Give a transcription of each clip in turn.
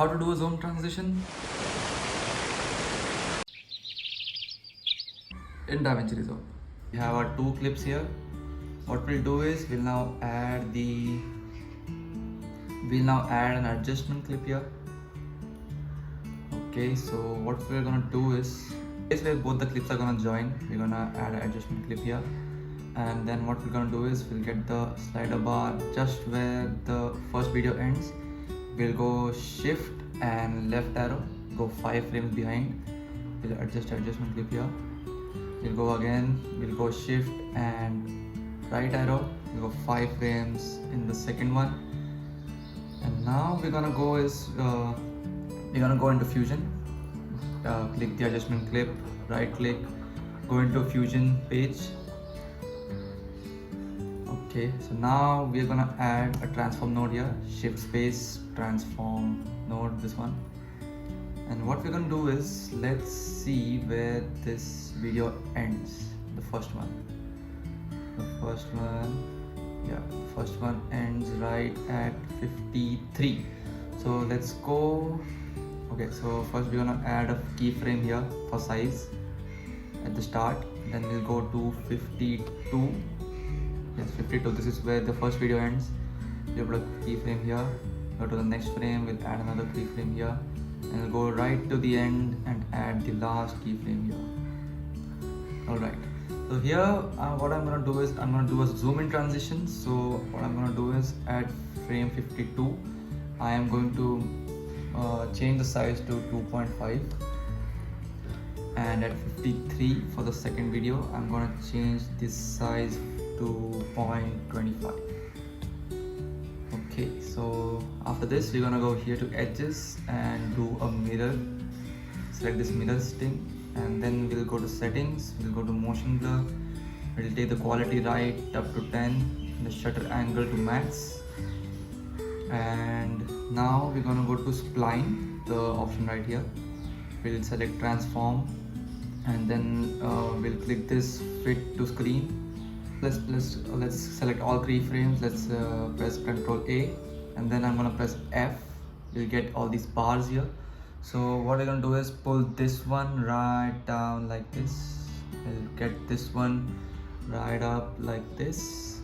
How to do a zoom transition in DaVinci Resolve. We have our two clips here. What we'll do is we'll now add an adjustment clip here. Okay, so what we're gonna do is where both the clips are gonna join, we're gonna add an adjustment clip here, and then what we're gonna do is we'll get the slider bar just where the first video ends. We'll go shift and left arrow, go 5 frames behind. We'll adjust adjustment clip here. We'll go again, we'll go shift and right arrow, we'll go 5 frames in the second one. And now we're gonna go into Fusion. Click the adjustment clip, right click, go into Fusion page. Okay, so now we're gonna add a transform node here. Shift space, transform node, this one. And what we're gonna do is, let's see where this video ends. The first one ends right at 53. So let's go. Okay, so first we're gonna add a keyframe here for size at the start. Then we'll go to 52. Yes, 52. This is where the first video ends. We'll put a keyframe here. Go to the next frame. We'll add another keyframe here, and we'll go right to the end and add the last keyframe here. All right. So here, what I'm gonna do is I'm gonna do a zoom in transition. So what I'm gonna do is at frame 52, I am going to change the size to 2.5, and at 53 for the second video, I'm gonna change this size to 0.25. Okay, so after this, we're gonna go here to edges and do a mirror. Select this mirror thing, and then we'll go to settings, we'll go to motion blur, we'll take the quality right up to 10, the shutter angle to max, and now we're gonna go to spline, the option right here. We'll select transform, and then we'll click this fit to screen. Let's select all keyframes. Let's press Ctrl A, and then I'm gonna press F. We'll get all these bars here. So what we're gonna do is pull this one right down like this. We'll get this one right up like this,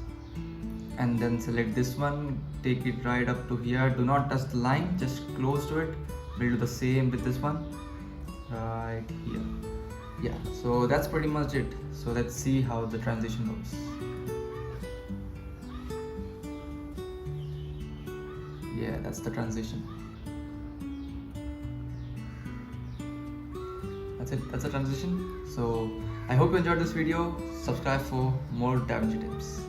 and then select this one, take it right up to here. Do not touch the line, just close to it. We'll do the same with this one right here. Yeah, so that's pretty much it. So let's see how the transition goes. Yeah, that's the transition. That's a transition. So I hope you enjoyed this video. Subscribe for more DaVinci tips.